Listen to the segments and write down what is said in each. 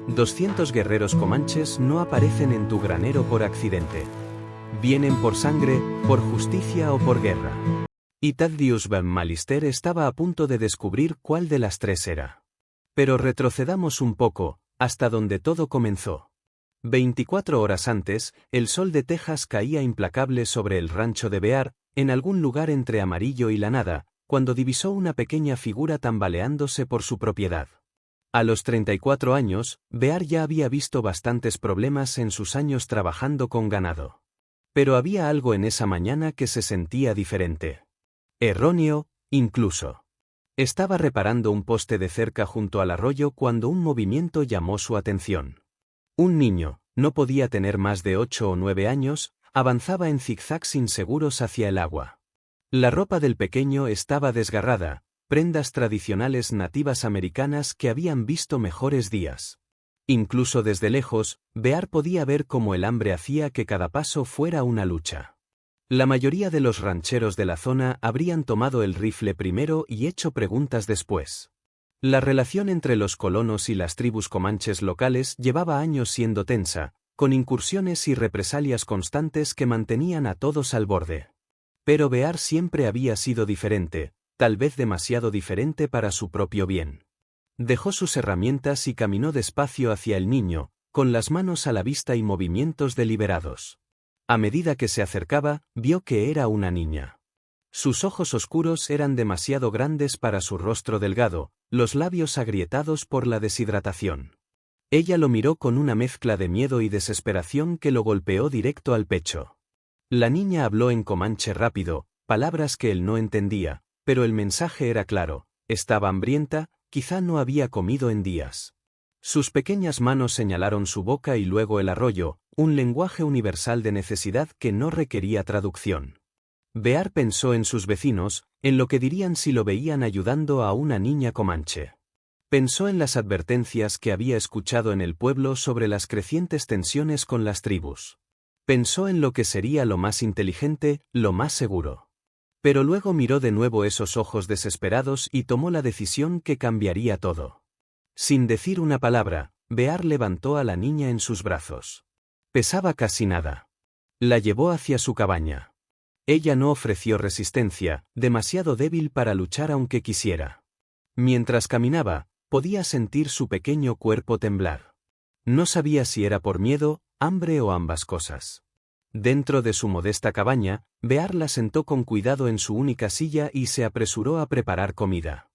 200 guerreros comanches no aparecen en tu granero por accidente. Vienen por sangre, por justicia o por guerra. Y Thaddeus Van Malister estaba a punto de descubrir cuál de las tres era. Pero retrocedamos un poco, hasta donde todo comenzó. 24 horas antes, el sol de Texas caía implacable sobre el rancho de Bear, en algún lugar entre Amarillo y la nada, cuando divisó una pequeña figura tambaleándose por su propiedad. A los 34 años, Bear ya había visto bastantes problemas en sus años trabajando con ganado. Pero había algo en esa mañana que se sentía diferente. Erróneo, incluso. Estaba reparando un poste de cerca junto al arroyo cuando un movimiento llamó su atención. Un niño, no podía tener más de 8 o 9 años, avanzaba en zigzags inseguros hacia el agua. La ropa del pequeño estaba desgarrada, prendas tradicionales nativas americanas que habían visto mejores días. Incluso desde lejos, Bear podía ver cómo el hambre hacía que cada paso fuera una lucha. La mayoría de los rancheros de la zona habrían tomado el rifle primero y hecho preguntas después. La relación entre los colonos y las tribus comanches locales llevaba años siendo tensa, con incursiones y represalias constantes que mantenían a todos al borde. Pero Bear siempre había sido diferente, tal vez demasiado diferente para su propio bien. Dejó sus herramientas y caminó despacio hacia el niño, con las manos a la vista y movimientos deliberados. A medida que se acercaba, vio que era una niña. Sus ojos oscuros eran demasiado grandes para su rostro delgado, los labios agrietados por la deshidratación. Ella lo miró con una mezcla de miedo y desesperación que lo golpeó directo al pecho. La niña habló en comanche rápido, palabras que él no entendía, pero el mensaje era claro: estaba hambrienta, quizá no había comido en días. Sus pequeñas manos señalaron su boca y luego el arroyo, un lenguaje universal de necesidad que no requería traducción. Bear pensó en sus vecinos, en lo que dirían si lo veían ayudando a una niña comanche. Pensó en las advertencias que había escuchado en el pueblo sobre las crecientes tensiones con las tribus. Pensó en lo que sería lo más inteligente, lo más seguro. Pero luego miró de nuevo esos ojos desesperados y tomó la decisión que cambiaría todo. Sin decir una palabra, Bear levantó a la niña en sus brazos. Pesaba casi nada. La llevó hacia su cabaña. Ella no ofreció resistencia, demasiado débil para luchar aunque quisiera. Mientras caminaba, podía sentir su pequeño cuerpo temblar. No sabía si era por miedo, hambre o ambas cosas. Dentro de su modesta cabaña, Bear la sentó con cuidado en su única silla y se apresuró a preparar comida.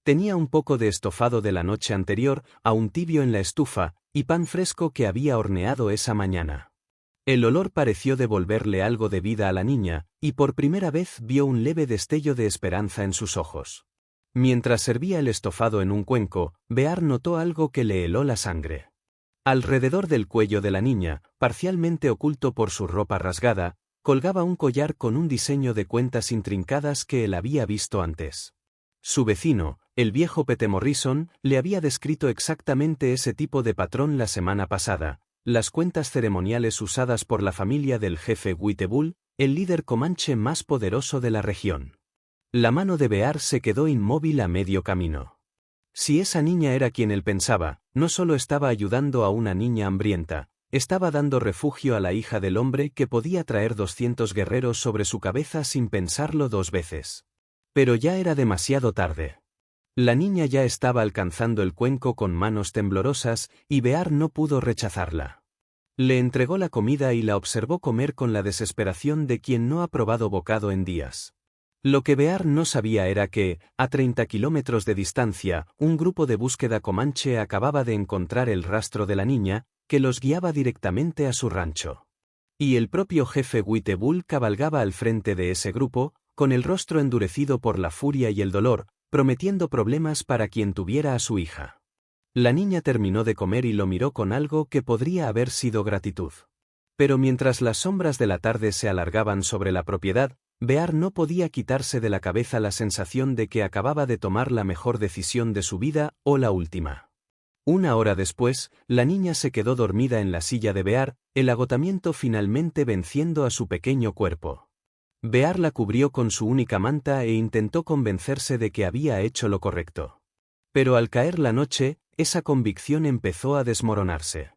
Tenía un poco de estofado de la noche anterior, aún tibio en la estufa, y pan fresco que había horneado esa mañana. El olor pareció devolverle algo de vida a la niña, y por primera vez vio un leve destello de esperanza en sus ojos. Mientras servía el estofado en un cuenco, Bear notó algo que le heló la sangre. Alrededor del cuello de la niña, parcialmente oculto por su ropa rasgada, colgaba un collar con un diseño de cuentas intrincadas que él había visto antes. Su vecino, el viejo Pete Morrison, le había descrito exactamente ese tipo de patrón la semana pasada: las cuentas ceremoniales usadas por la familia del jefe Whittle, el líder comanche más poderoso de la región. La mano de Bear se quedó inmóvil a medio camino. Si esa niña era quien él pensaba, no solo estaba ayudando a una niña hambrienta, estaba dando refugio a la hija del hombre que podía traer 200 guerreros sobre su cabeza sin pensarlo dos veces. Pero ya era demasiado tarde. La niña ya estaba alcanzando el cuenco con manos temblorosas, y Bear no pudo rechazarla. Le entregó la comida y la observó comer con la desesperación de quien no ha probado bocado en días. Lo que Bear no sabía era que, a 30 kilómetros de distancia, un grupo de búsqueda comanche acababa de encontrar el rastro de la niña, que los guiaba directamente a su rancho. Y el propio jefe Whittle cabalgaba al frente de ese grupo, con el rostro endurecido por la furia y el dolor, prometiendo problemas para quien tuviera a su hija. La niña terminó de comer y lo miró con algo que podría haber sido gratitud. Pero mientras las sombras de la tarde se alargaban sobre la propiedad, Bear no podía quitarse de la cabeza la sensación de que acababa de tomar la mejor decisión de su vida, o la última. Una hora después, la niña se quedó dormida en la silla de Bear, el agotamiento finalmente venciendo a su pequeño cuerpo. Bear la cubrió con su única manta e intentó convencerse de que había hecho lo correcto. Pero al caer la noche, esa convicción empezó a desmoronarse.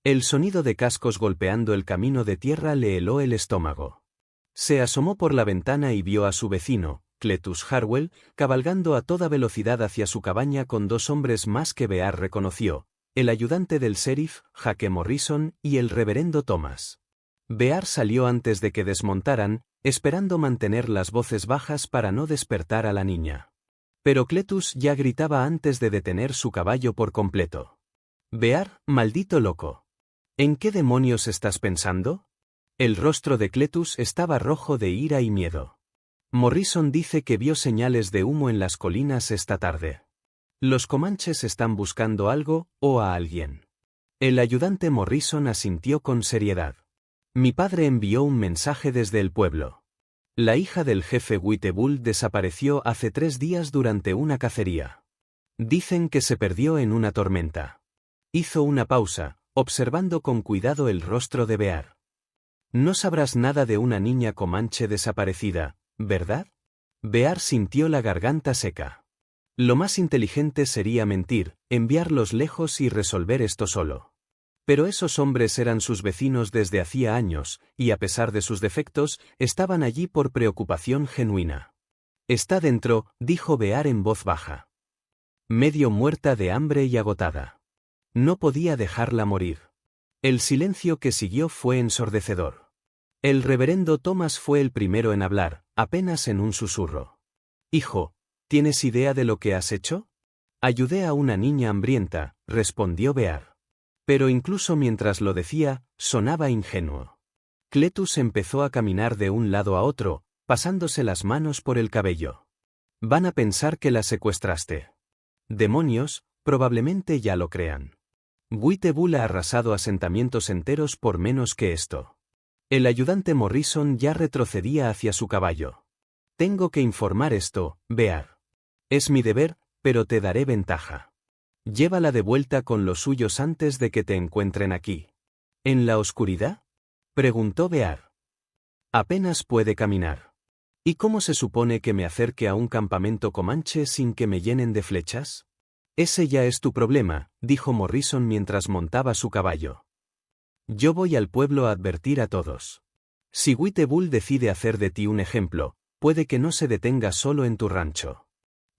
El sonido de cascos golpeando el camino de tierra le heló el estómago. Se asomó por la ventana y vio a su vecino, Cletus Harwell, cabalgando a toda velocidad hacia su cabaña con dos hombres más que Bear reconoció, el ayudante del sheriff, Jake Morrison, y el reverendo Thomas. Bear salió antes de que desmontaran, esperando mantener las voces bajas para no despertar a la niña. Pero Cletus ya gritaba antes de detener su caballo por completo. «Bear, maldito loco. ¿En qué demonios estás pensando?» El rostro de Cletus estaba rojo de ira y miedo. Morrison dice que vio señales de humo en las colinas esta tarde. Los comanches están buscando algo, o a alguien. El ayudante Morrison asintió con seriedad. Mi padre envió un mensaje desde el pueblo. La hija del jefe Whittebull desapareció hace 3 días durante una cacería. Dicen que se perdió en una tormenta. Hizo una pausa, observando con cuidado el rostro de Bear. No sabrás nada de una niña comanche desaparecida, ¿verdad? Bear sintió la garganta seca. Lo más inteligente sería mentir, enviarlos lejos y resolver esto solo. Pero esos hombres eran sus vecinos desde hacía años, y a pesar de sus defectos, estaban allí por preocupación genuina. «Está dentro», dijo Bear en voz baja. Medio muerta de hambre y agotada. No podía dejarla morir. El silencio que siguió fue ensordecedor. El reverendo Thomas fue el primero en hablar, apenas en un susurro. «Hijo, ¿tienes idea de lo que has hecho?» «Ayudé a una niña hambrienta», respondió Bear. Pero incluso mientras lo decía, sonaba ingenuo. Cletus empezó a caminar de un lado a otro, pasándose las manos por el cabello. «Van a pensar que la secuestraste». «Demonios, probablemente ya lo crean. Whittebull ha arrasado asentamientos enteros por menos que esto». El ayudante Morrison ya retrocedía hacia su caballo. «Tengo que informar esto, Bear. Es mi deber, pero te daré ventaja. Llévala de vuelta con los suyos antes de que te encuentren aquí». «¿En la oscuridad?», preguntó Bear. «Apenas puede caminar. ¿Y cómo se supone que me acerque a un campamento comanche sin que me llenen de flechas?» «Ese ya es tu problema», dijo Morrison mientras montaba su caballo. «Yo voy al pueblo a advertir a todos. Si Whittebull decide hacer de ti un ejemplo, puede que no se detenga solo en tu rancho».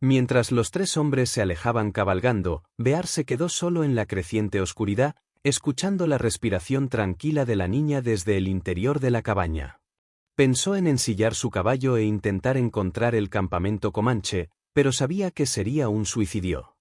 Mientras los 3 hombres se alejaban cabalgando, Bear se quedó solo en la creciente oscuridad, escuchando la respiración tranquila de la niña desde el interior de la cabaña. Pensó en ensillar su caballo e intentar encontrar el campamento comanche, pero sabía que sería un suicidio.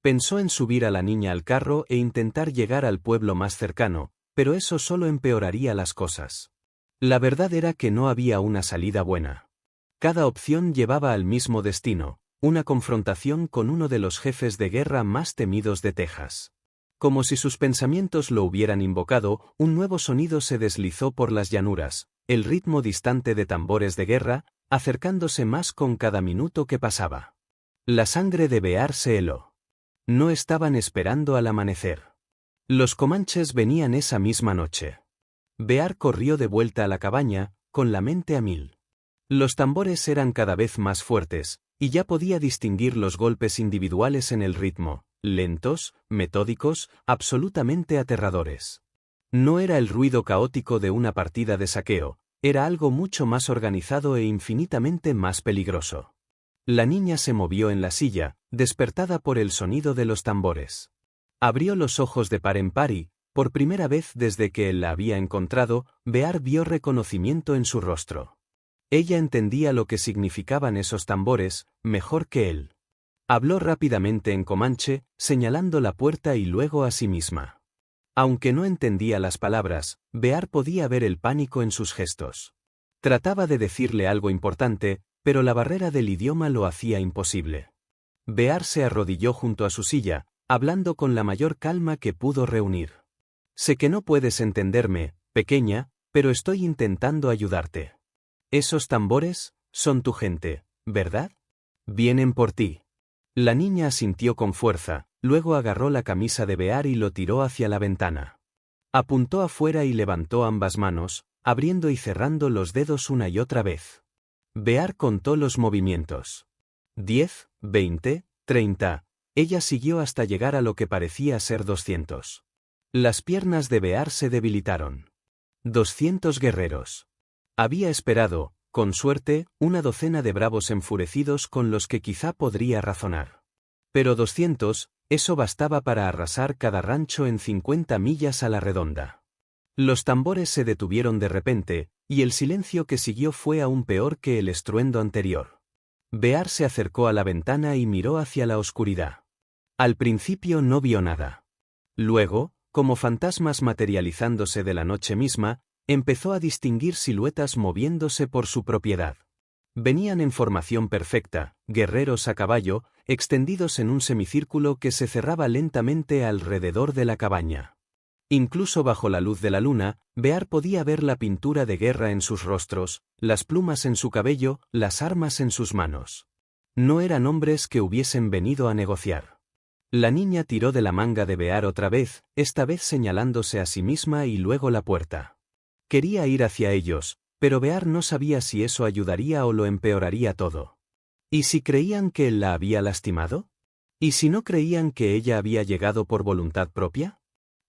Pensó en subir a la niña al carro e intentar llegar al pueblo más cercano, pero eso solo empeoraría las cosas. La verdad era que no había una salida buena. Cada opción llevaba al mismo destino, una confrontación con uno de los jefes de guerra más temidos de Texas. Como si sus pensamientos lo hubieran invocado, un nuevo sonido se deslizó por las llanuras, el ritmo distante de tambores de guerra, acercándose más con cada minuto que pasaba. La sangre de Bear se heló. No estaban esperando al amanecer. Los comanches venían esa misma noche. Bear corrió de vuelta a la cabaña, con la mente a mil. Los tambores eran cada vez más fuertes, y ya podía distinguir los golpes individuales en el ritmo, lentos, metódicos, absolutamente aterradores. No era el ruido caótico de una partida de saqueo, era algo mucho más organizado e infinitamente más peligroso. La niña se movió en la silla, despertada por el sonido de los tambores. Abrió los ojos de par en par y, por primera vez desde que él la había encontrado, Bear vio reconocimiento en su rostro. Ella entendía lo que significaban esos tambores, mejor que él. Habló rápidamente en comanche, señalando la puerta y luego a sí misma. Aunque no entendía las palabras, Bear podía ver el pánico en sus gestos. Trataba de decirle algo importante, pero la barrera del idioma lo hacía imposible. Bear se arrodilló junto a su silla, hablando con la mayor calma que pudo reunir. «Sé que no puedes entenderme, pequeña, pero estoy intentando ayudarte. Esos tambores son tu gente, ¿verdad? Vienen por ti». La niña asintió con fuerza, luego agarró la camisa de Bear y lo tiró hacia la ventana. Apuntó afuera y levantó ambas manos, abriendo y cerrando los dedos una y otra vez. Bear contó los movimientos. 10, 20, 30, Ella siguió hasta llegar a lo que parecía ser 200. Las piernas de Bear se debilitaron. 200 guerreros. Había esperado, con suerte, una docena de bravos enfurecidos con los que quizá podría razonar. Pero 200, eso bastaba para arrasar cada rancho en 50 millas a la redonda. Los tambores se detuvieron de repente, y el silencio que siguió fue aún peor que el estruendo anterior. Bear se acercó a la ventana y miró hacia la oscuridad. Al principio no vio nada. Luego, como fantasmas materializándose de la noche misma, empezó a distinguir siluetas moviéndose por su propiedad. Venían en formación perfecta, guerreros a caballo, extendidos en un semicírculo que se cerraba lentamente alrededor de la cabaña. Incluso bajo la luz de la luna, Bear podía ver la pintura de guerra en sus rostros, las plumas en su cabello, las armas en sus manos. No eran hombres que hubiesen venido a negociar. La niña tiró de la manga de Bear otra vez, esta vez señalándose a sí misma y luego la puerta. Quería ir hacia ellos, pero Bear no sabía si eso ayudaría o lo empeoraría todo. ¿Y si creían que él la había lastimado? ¿Y si no creían que ella había llegado por voluntad propia?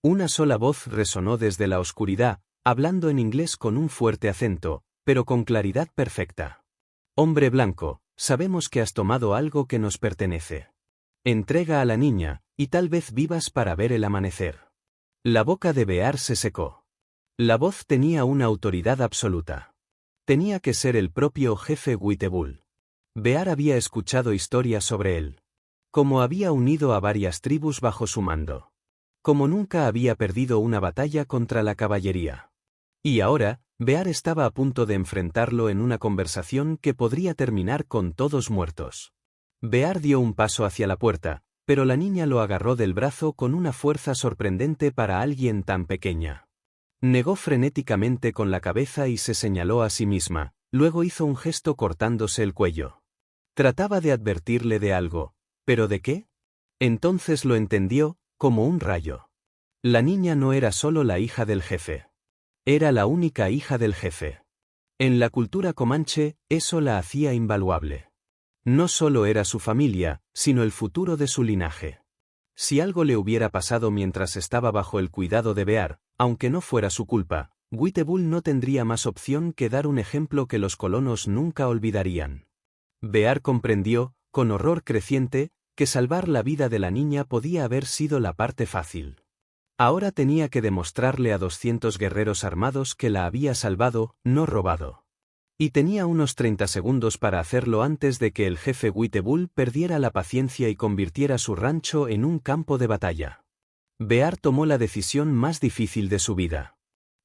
Una sola voz resonó desde la oscuridad, hablando en inglés con un fuerte acento, pero con claridad perfecta. Hombre blanco, sabemos que has tomado algo que nos pertenece. Entrega a la niña, y tal vez vivas para ver el amanecer. La boca de Bear se secó. La voz tenía una autoridad absoluta. Tenía que ser el propio jefe Whittebull. Bear había escuchado historias sobre él. Cómo había unido a varias tribus bajo su mando. Como nunca había perdido una batalla contra la caballería. Y ahora, Bear estaba a punto de enfrentarlo en una conversación que podría terminar con todos muertos. Bear dio un paso hacia la puerta, pero la niña lo agarró del brazo con una fuerza sorprendente para alguien tan pequeña. Negó frenéticamente con la cabeza y se señaló a sí misma, luego hizo un gesto cortándose el cuello. Trataba de advertirle de algo, ¿pero de qué? Entonces lo entendió, como un rayo. La niña no era solo la hija del jefe. Era la única hija del jefe. En la cultura comanche, eso la hacía invaluable. No solo era su familia, sino el futuro de su linaje. Si algo le hubiera pasado mientras estaba bajo el cuidado de Bear, aunque no fuera su culpa, Whittebull no tendría más opción que dar un ejemplo que los colonos nunca olvidarían. Bear comprendió, con horror creciente, que salvar la vida de la niña podía haber sido la parte fácil. Ahora tenía que demostrarle a 200 guerreros armados que la había salvado, no robado. Y tenía unos 30 segundos para hacerlo antes de que el jefe Whittebull perdiera la paciencia y convirtiera su rancho en un campo de batalla. Bear tomó la decisión más difícil de su vida.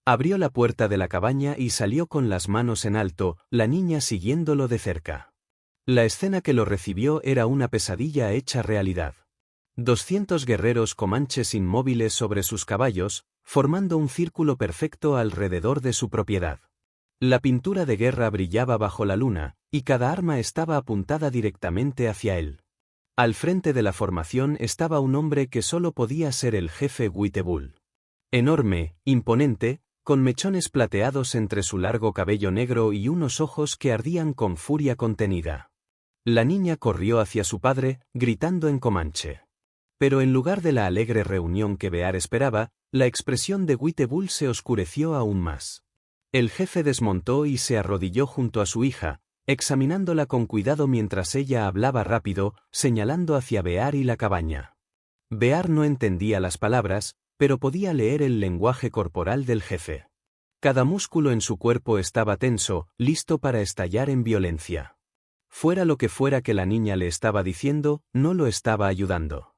Abrió la puerta de la cabaña y salió con las manos en alto, la niña siguiéndolo de cerca. La escena que lo recibió era una pesadilla hecha realidad. 200 guerreros comanches inmóviles sobre sus caballos, formando un círculo perfecto alrededor de su propiedad. La pintura de guerra brillaba bajo la luna, y cada arma estaba apuntada directamente hacia él. Al frente de la formación estaba un hombre que solo podía ser el jefe Whittebull. Enorme, imponente, con mechones plateados entre su largo cabello negro y unos ojos que ardían con furia contenida. La niña corrió hacia su padre, gritando en comanche. Pero en lugar de la alegre reunión que Bear esperaba, la expresión de Whittebull se oscureció aún más. El jefe desmontó y se arrodilló junto a su hija, examinándola con cuidado mientras ella hablaba rápido, señalando hacia Bear y la cabaña. Bear no entendía las palabras, pero podía leer el lenguaje corporal del jefe. Cada músculo en su cuerpo estaba tenso, listo para estallar en violencia. Fuera lo que fuera que la niña le estaba diciendo, no lo estaba ayudando.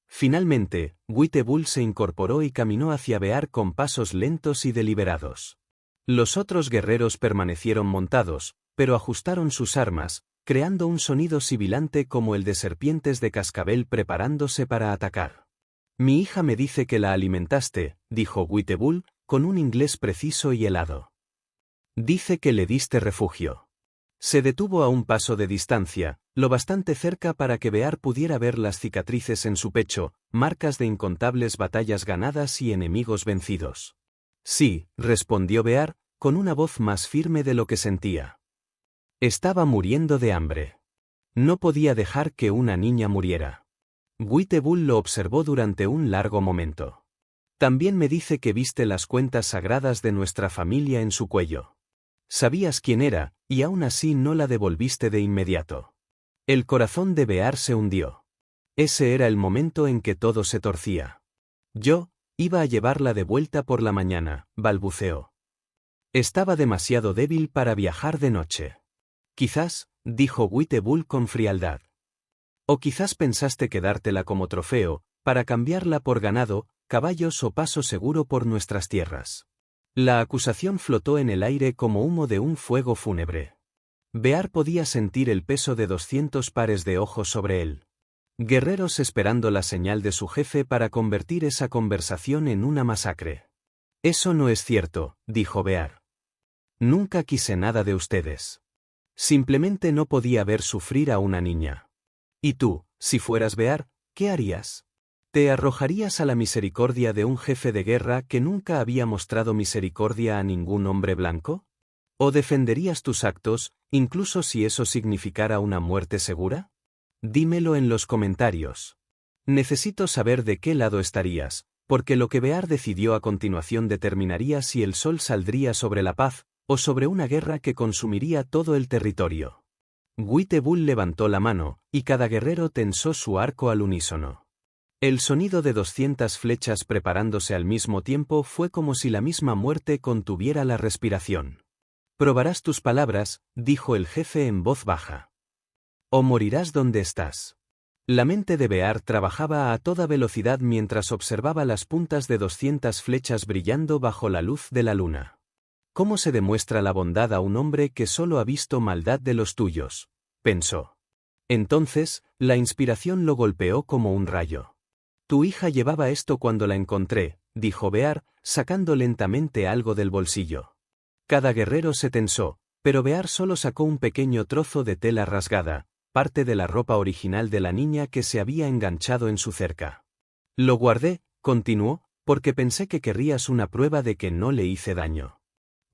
Finalmente, Whittebull se incorporó y caminó hacia Bear con pasos lentos y deliberados. Los otros guerreros permanecieron montados, pero ajustaron sus armas, creando un sonido sibilante como el de serpientes de cascabel preparándose para atacar. «Mi hija me dice que la alimentaste», dijo Whittebull, con un inglés preciso y helado. «Dice que le diste refugio». Se detuvo a un paso de distancia, lo bastante cerca para que Bear pudiera ver las cicatrices en su pecho, marcas de incontables batallas ganadas y enemigos vencidos. «Sí», respondió Bear, con una voz más firme de lo que sentía. Estaba muriendo de hambre. No podía dejar que una niña muriera. Bull lo observó durante un largo momento. También me dice que viste las cuentas sagradas de nuestra familia en su cuello. Sabías quién era, y aún así no la devolviste de inmediato. El corazón de Bear se hundió. Ese era el momento en que todo se torcía. Yo iba a llevarla de vuelta por la mañana, balbuceó. Estaba demasiado débil para viajar de noche. Quizás, dijo Bull con frialdad. O quizás pensaste quedártela como trofeo, para cambiarla por ganado, caballos o paso seguro por nuestras tierras. La acusación flotó en el aire como humo de un fuego fúnebre. Bear podía sentir el peso de 200 pares de ojos sobre él. Guerreros esperando la señal de su jefe para convertir esa conversación en una masacre. Eso no es cierto, dijo Bear. Nunca quise nada de ustedes. Simplemente no podía ver sufrir a una niña. ¿Y tú, si fueras Bear, qué harías? ¿Te arrojarías a la misericordia de un jefe de guerra que nunca había mostrado misericordia a ningún hombre blanco? ¿O defenderías tus actos, incluso si eso significara una muerte segura? Dímelo en los comentarios. Necesito saber de qué lado estarías, porque lo que Bear decidió a continuación determinaría si el sol saldría sobre la paz, o sobre una guerra que consumiría todo el territorio. Bull levantó la mano, y cada guerrero tensó su arco al unísono. El sonido de 200 flechas preparándose al mismo tiempo fue como si la misma muerte contuviera la respiración. Probarás tus palabras, dijo el jefe en voz baja. O morirás donde estás. La mente de Bear trabajaba a toda velocidad mientras observaba las puntas de 200 flechas brillando bajo la luz de la luna. ¿Cómo se demuestra la bondad a un hombre que solo ha visto maldad de los tuyos?, pensó. Entonces, la inspiración lo golpeó como un rayo. Tu hija llevaba esto cuando la encontré, dijo Bear, sacando lentamente algo del bolsillo. Cada guerrero se tensó, pero Bear solo sacó un pequeño trozo de tela rasgada, parte de la ropa original de la niña que se había enganchado en su cerca. Lo guardé, continuó, porque pensé que querrías una prueba de que no le hice daño.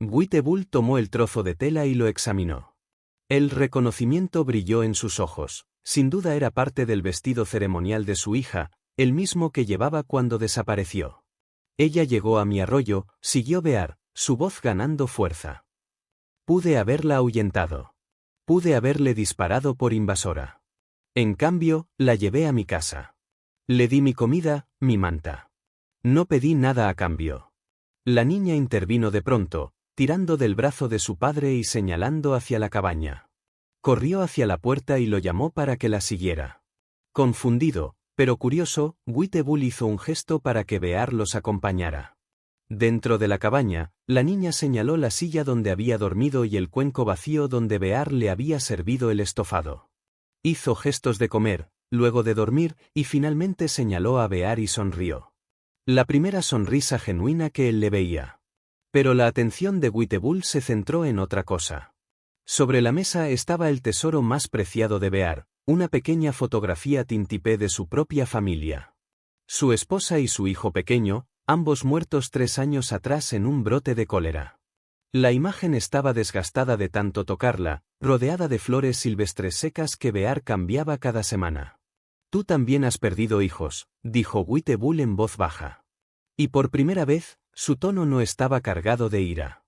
Bull tomó el trozo de tela y lo examinó. El reconocimiento brilló en sus ojos, sin duda era parte del vestido ceremonial de su hija, el mismo que llevaba cuando desapareció. Ella llegó a mi arroyo, siguió Bear, su voz ganando fuerza. Pude haberla ahuyentado. Pude haberle disparado por invasora. En cambio, la llevé a mi casa. Le di mi comida, mi manta. No pedí nada a cambio. La niña intervino de pronto, tirando del brazo de su padre y señalando hacia la cabaña. Corrió hacia la puerta y lo llamó para que la siguiera. Confundido, pero curioso, Bull hizo un gesto para que Bear los acompañara. Dentro de la cabaña, la niña señaló la silla donde había dormido y el cuenco vacío donde Bear le había servido el estofado. Hizo gestos de comer, luego de dormir, y finalmente señaló a Bear y sonrió. La primera sonrisa genuina que él le veía. Pero la atención de Bull se centró en otra cosa. Sobre la mesa estaba el tesoro más preciado de Bear, una pequeña fotografía tintipé de su propia familia. Su esposa y su hijo pequeño, ambos muertos 3 años atrás en un brote de cólera. La imagen estaba desgastada de tanto tocarla, rodeada de flores silvestres secas que Bear cambiaba cada semana. Tú también has perdido hijos, dijo Bull en voz baja. Y por primera vez, su tono no estaba cargado de ira.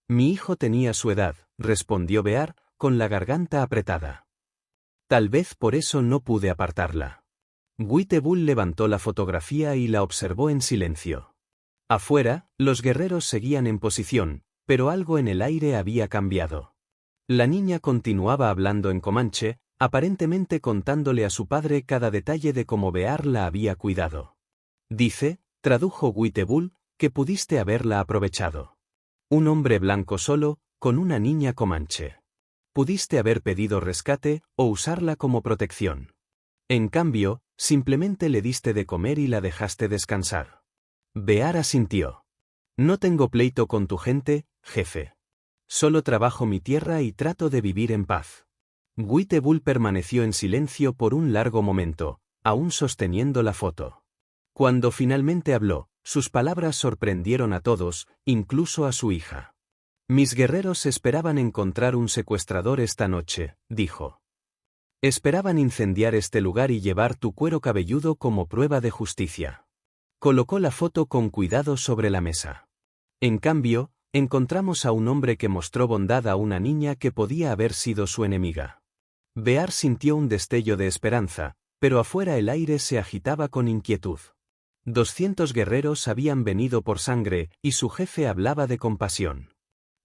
Mi hijo tenía su edad, respondió Bear, con la garganta apretada. Tal vez por eso no pude apartarla. Bull levantó la fotografía y la observó en silencio. Afuera, los guerreros seguían en posición, pero algo en el aire había cambiado. La niña continuaba hablando en comanche, aparentemente contándole a su padre cada detalle de cómo Bear la había cuidado. Dice, tradujo Bull, que pudiste haberla aprovechado. Un hombre blanco solo, con una niña comanche. Pudiste haber pedido rescate, o usarla como protección. En cambio, simplemente le diste de comer y la dejaste descansar. Bear asintió. No tengo pleito con tu gente, jefe. Solo trabajo mi tierra y trato de vivir en paz. Bull permaneció en silencio por un largo momento, aún sosteniendo la foto. Cuando finalmente habló, sus palabras sorprendieron a todos, incluso a su hija. Mis guerreros esperaban encontrar un secuestrador esta noche, dijo. Esperaban incendiar este lugar y llevar tu cuero cabelludo como prueba de justicia. Colocó la foto con cuidado sobre la mesa. En cambio, encontramos a un hombre que mostró bondad a una niña que podía haber sido su enemiga. Bear sintió un destello de esperanza, pero afuera el aire se agitaba con inquietud. 200 guerreros habían venido por sangre, y su jefe hablaba de compasión.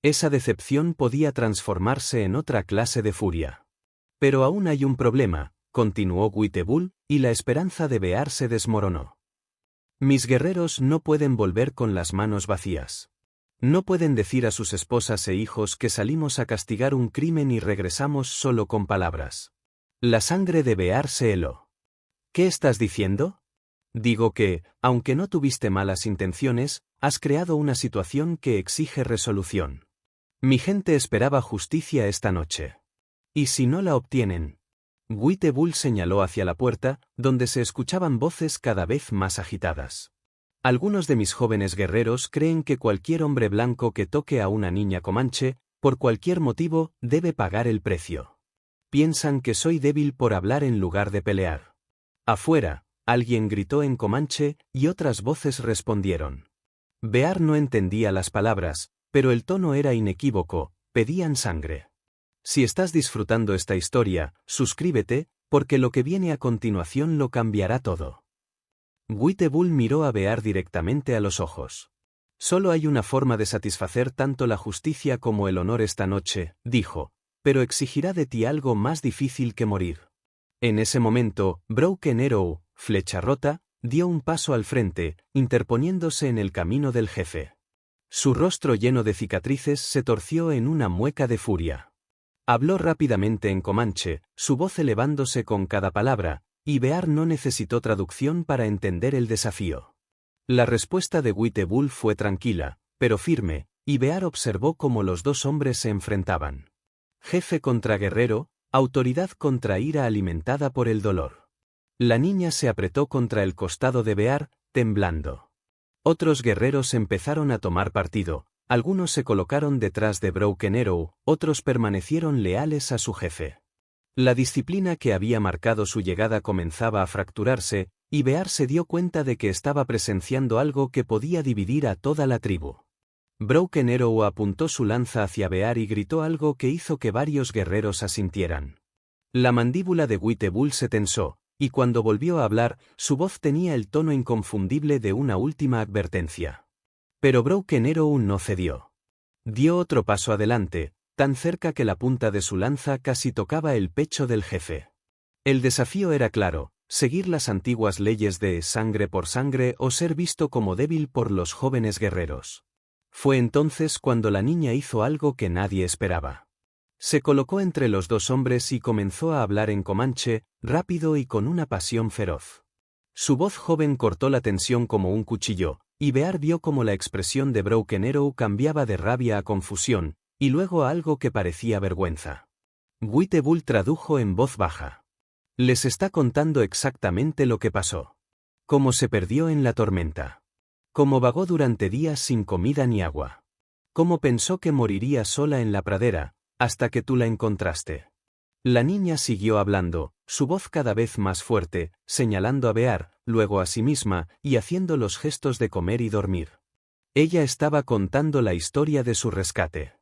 Esa decepción podía transformarse en otra clase de furia. Pero aún hay un problema, continuó Witebul, y la esperanza de Bear se desmoronó. Mis guerreros no pueden volver con las manos vacías. No pueden decir a sus esposas e hijos que salimos a castigar un crimen y regresamos solo con palabras. La sangre de Bear se heló. ¿Qué estás diciendo? Digo que, aunque no tuviste malas intenciones, has creado una situación que exige resolución. Mi gente esperaba justicia esta noche. ¿Y si no la obtienen? Witebul señaló hacia la puerta, donde se escuchaban voces cada vez más agitadas. Algunos de mis jóvenes guerreros creen que cualquier hombre blanco que toque a una niña comanche, por cualquier motivo, debe pagar el precio. Piensan que soy débil por hablar en lugar de pelear. Afuera, alguien gritó en comanche, y otras voces respondieron. Bear no entendía las palabras, pero el tono era inequívoco, pedían sangre. Si estás disfrutando esta historia, suscríbete, porque lo que viene a continuación lo cambiará todo. Witebul miró a Bear directamente a los ojos. Solo hay una forma de satisfacer tanto la justicia como el honor esta noche, dijo, pero exigirá de ti algo más difícil que morir. En ese momento, Broken Arrow, flecha rota, dio un paso al frente, interponiéndose en el camino del jefe. Su rostro lleno de cicatrices se torció en una mueca de furia. Habló rápidamente en comanche, su voz elevándose con cada palabra, y Bear no necesitó traducción para entender el desafío. La respuesta de Witebul fue tranquila, pero firme, y Bear observó cómo los dos hombres se enfrentaban. Jefe contra guerrero, autoridad contra ira alimentada por el dolor. La niña se apretó contra el costado de Bear, temblando. Otros guerreros empezaron a tomar partido, algunos se colocaron detrás de Broken Arrow, otros permanecieron leales a su jefe. La disciplina que había marcado su llegada comenzaba a fracturarse, y Bear se dio cuenta de que estaba presenciando algo que podía dividir a toda la tribu. Broken Arrow apuntó su lanza hacia Bear y gritó algo que hizo que varios guerreros asintieran. La mandíbula de Witebul se tensó, y cuando volvió a hablar, su voz tenía el tono inconfundible de una última advertencia. Pero Broken Arrow no cedió. Dio otro paso adelante, tan cerca que la punta de su lanza casi tocaba el pecho del jefe. El desafío era claro, seguir las antiguas leyes de sangre por sangre o ser visto como débil por los jóvenes guerreros. Fue entonces cuando la niña hizo algo que nadie esperaba. Se colocó entre los dos hombres y comenzó a hablar en comanche, rápido y con una pasión feroz. Su voz joven cortó la tensión como un cuchillo, y Bear vio cómo la expresión de Broken Arrow cambiaba de rabia a confusión, y luego a algo que parecía vergüenza. Witebul tradujo en voz baja. Les está contando exactamente lo que pasó. Cómo se perdió en la tormenta. Cómo vagó durante días sin comida ni agua. Cómo pensó que moriría sola en la pradera, hasta que tú la encontraste. La niña siguió hablando, su voz cada vez más fuerte, señalando a Bear, luego a sí misma, y haciendo los gestos de comer y dormir. Ella estaba contando la historia de su rescate.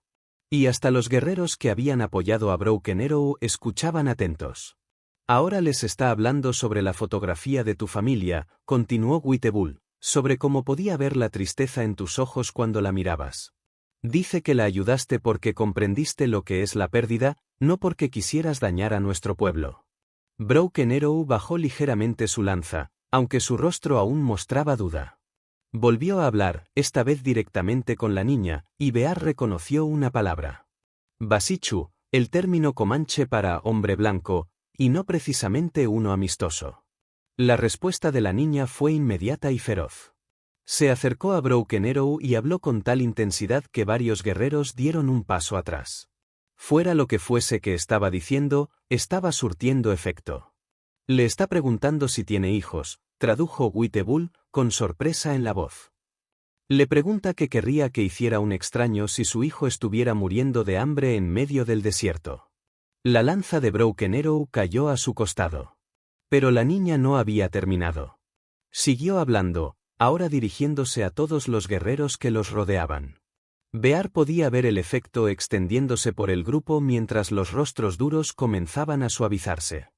Y hasta los guerreros que habían apoyado a Broken Arrow escuchaban atentos. Ahora les está hablando sobre la fotografía de tu familia, continuó Witebul, sobre cómo podía ver la tristeza en tus ojos cuando la mirabas. Dice que la ayudaste porque comprendiste lo que es la pérdida, no porque quisieras dañar a nuestro pueblo. Broken Arrow bajó ligeramente su lanza, aunque su rostro aún mostraba duda. Volvió a hablar, esta vez directamente con la niña, y Bear reconoció una palabra. Basichu, el término comanche para hombre blanco, y no precisamente uno amistoso. La respuesta de la niña fue inmediata y feroz. Se acercó a Broken Arrow y habló con tal intensidad que varios guerreros dieron un paso atrás. Fuera lo que fuese que estaba diciendo, estaba surtiendo efecto. Le está preguntando si tiene hijos, tradujo Witebul, con sorpresa en la voz. Le pregunta qué querría que hiciera un extraño si su hijo estuviera muriendo de hambre en medio del desierto. La lanza de Broken Arrow cayó a su costado. Pero la niña no había terminado. Siguió hablando, ahora dirigiéndose a todos los guerreros que los rodeaban. Bear podía ver el efecto extendiéndose por el grupo mientras los rostros duros comenzaban a suavizarse.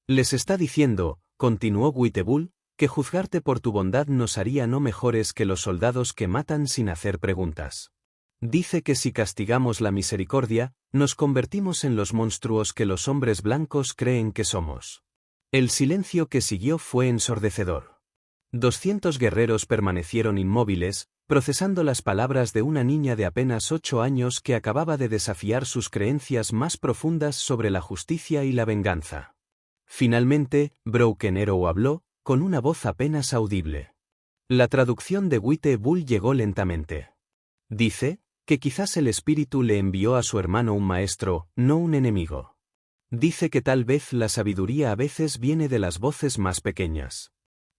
Les está diciendo, continuó Whittle, que juzgarte por tu bondad nos haría no mejores que los soldados que matan sin hacer preguntas. Dice que si castigamos la misericordia, nos convertimos en los monstruos que los hombres blancos creen que somos. El silencio que siguió fue ensordecedor. 200 guerreros permanecieron inmóviles, procesando las palabras de una niña de apenas 8 años que acababa de desafiar sus creencias más profundas sobre la justicia y la venganza. Finalmente, Broken Arrow habló, con una voz apenas audible. La traducción de Whittle llegó lentamente. Dice, que quizás el espíritu le envió a su hermano un maestro, no un enemigo. Dice que tal vez la sabiduría a veces viene de las voces más pequeñas.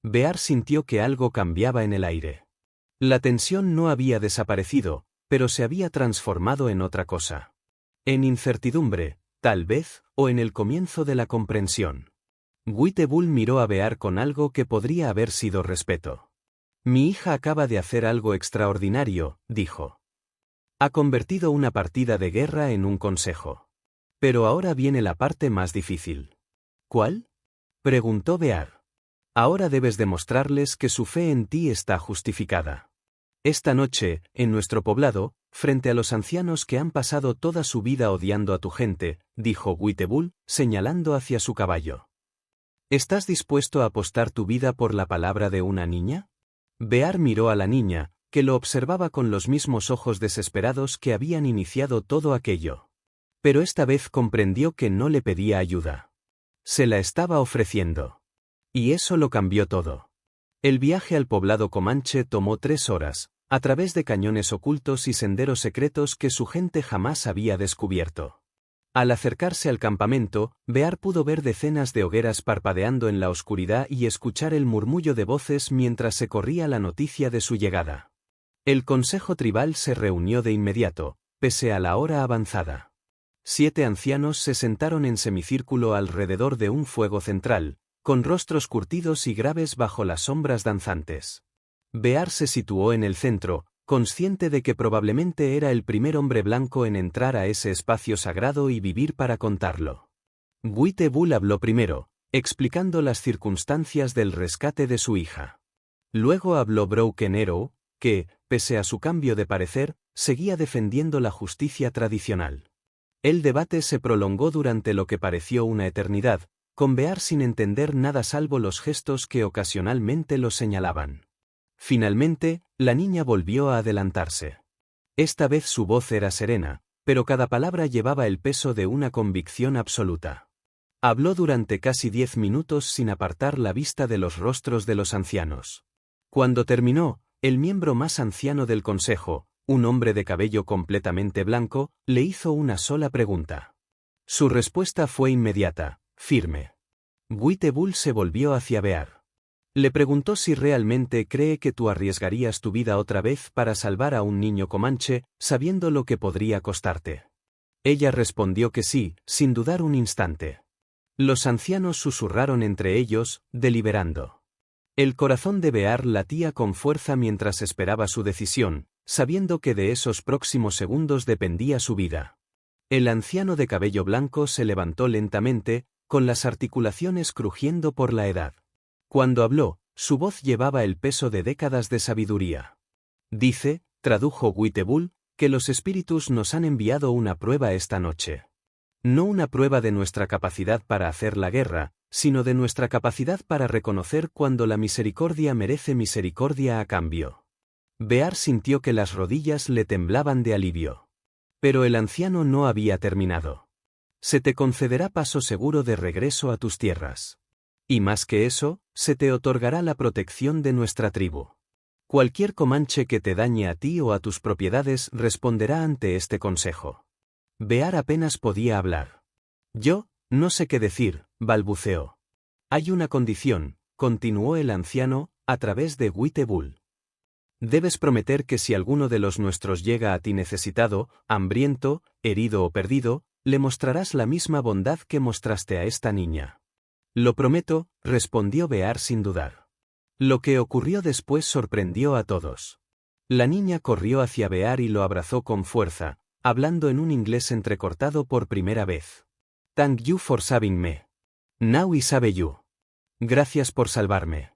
Bear sintió que algo cambiaba en el aire. La tensión no había desaparecido, pero se había transformado en otra cosa. En incertidumbre, tal vez, o en el comienzo de la comprensión. Whittle miró a Bear con algo que podría haber sido respeto. Mi hija acaba de hacer algo extraordinario, dijo. Ha convertido una partida de guerra en un consejo. Pero ahora viene la parte más difícil. ¿Cuál? Preguntó Bear. Ahora debes demostrarles que su fe en ti está justificada. Esta noche, en nuestro poblado, frente a los ancianos que han pasado toda su vida odiando a tu gente, dijo Whittle, señalando hacia su caballo. ¿Estás dispuesto a apostar tu vida por la palabra de una niña? Bear miró a la niña, que lo observaba con los mismos ojos desesperados que habían iniciado todo aquello. Pero esta vez comprendió que no le pedía ayuda. Se la estaba ofreciendo. Y eso lo cambió todo. El viaje al poblado comanche tomó 3 horas, a través de cañones ocultos y senderos secretos que su gente jamás había descubierto. Al acercarse al campamento, Bear pudo ver decenas de hogueras parpadeando en la oscuridad y escuchar el murmullo de voces mientras se corría la noticia de su llegada. El consejo tribal se reunió de inmediato, pese a la hora avanzada. 7 ancianos se sentaron en semicírculo alrededor de un fuego central, con rostros curtidos y graves bajo las sombras danzantes. Bear se situó en el centro, consciente de que probablemente era el primer hombre blanco en entrar a ese espacio sagrado y vivir para contarlo. Whittle habló primero, explicando las circunstancias del rescate de su hija. Luego habló Broken Arrow, que, pese a su cambio de parecer, seguía defendiendo la justicia tradicional. El debate se prolongó durante lo que pareció una eternidad, con Bear sin entender nada salvo los gestos que ocasionalmente lo señalaban. Finalmente, la niña volvió a adelantarse. Esta vez su voz era serena, pero cada palabra llevaba el peso de una convicción absoluta. Habló durante casi 10 minutos sin apartar la vista de los rostros de los ancianos. Cuando terminó, el miembro más anciano del consejo, un hombre de cabello completamente blanco, le hizo una sola pregunta. Su respuesta fue inmediata, firme. Whittle se volvió hacia Bear. Le preguntó si realmente cree que tú arriesgarías tu vida otra vez para salvar a un niño comanche, sabiendo lo que podría costarte. Ella respondió que sí, sin dudar un instante. Los ancianos susurraron entre ellos, deliberando. El corazón de Bear latía con fuerza mientras esperaba su decisión, sabiendo que de esos próximos segundos dependía su vida. El anciano de cabello blanco se levantó lentamente, con las articulaciones crujiendo por la edad. Cuando habló, su voz llevaba el peso de décadas de sabiduría. Dice, tradujo Whittle, que los espíritus nos han enviado una prueba esta noche. No una prueba de nuestra capacidad para hacer la guerra, sino de nuestra capacidad para reconocer cuando la misericordia merece misericordia a cambio. Bear sintió que las rodillas le temblaban de alivio. Pero el anciano no había terminado. Se te concederá paso seguro de regreso a tus tierras. Y más que eso, se te otorgará la protección de nuestra tribu. Cualquier comanche que te dañe a ti o a tus propiedades responderá ante este consejo. Bear apenas podía hablar. Yo, no sé qué decir, balbuceó. Hay una condición, continuó el anciano, a través de Whittle. Debes prometer que si alguno de los nuestros llega a ti necesitado, hambriento, herido o perdido, le mostrarás la misma bondad que mostraste a esta niña. Lo prometo, respondió Bear sin dudar. Lo que ocurrió después sorprendió a todos. La niña corrió hacia Bear y lo abrazó con fuerza, hablando en un inglés entrecortado por primera vez. Thank you for saving me. Now I save you. Gracias por salvarme.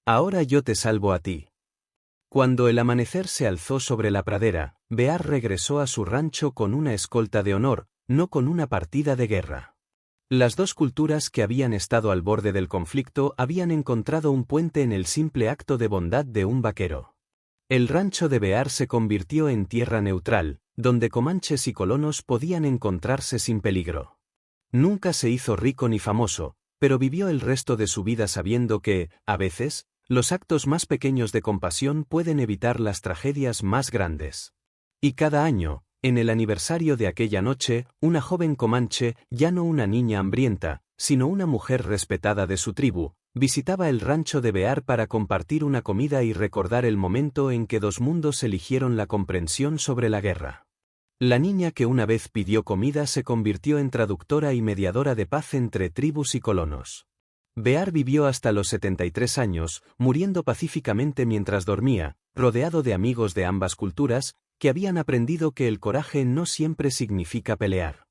Ahora yo te salvo a ti. Cuando el amanecer se alzó sobre la pradera, Bear regresó a su rancho con una escolta de honor, no con una partida de guerra. Las dos culturas que habían estado al borde del conflicto habían encontrado un puente en el simple acto de bondad de un vaquero. El rancho de Bear se convirtió en tierra neutral, donde comanches y colonos podían encontrarse sin peligro. Nunca se hizo rico ni famoso, pero vivió el resto de su vida sabiendo que, a veces, los actos más pequeños de compasión pueden evitar las tragedias más grandes. Y cada año, en el aniversario de aquella noche, una joven comanche, ya no una niña hambrienta, sino una mujer respetada de su tribu, visitaba el rancho de Bear para compartir una comida y recordar el momento en que dos mundos eligieron la comprensión sobre la guerra. La niña que una vez pidió comida se convirtió en traductora y mediadora de paz entre tribus y colonos. Bear vivió hasta los 73 años, muriendo pacíficamente mientras dormía, rodeado de amigos de ambas culturas, que habían aprendido que el coraje no siempre significa pelear.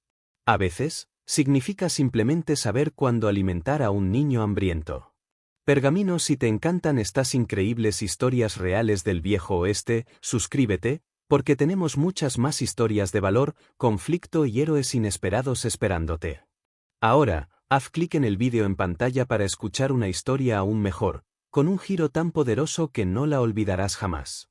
A veces, significa simplemente saber cuándo alimentar a un niño hambriento. Pergamino, si te encantan estas increíbles historias reales del viejo oeste, suscríbete, porque tenemos muchas más historias de valor, conflicto y héroes inesperados esperándote. Ahora, haz clic en el vídeo en pantalla para escuchar una historia aún mejor, con un giro tan poderoso que no la olvidarás jamás.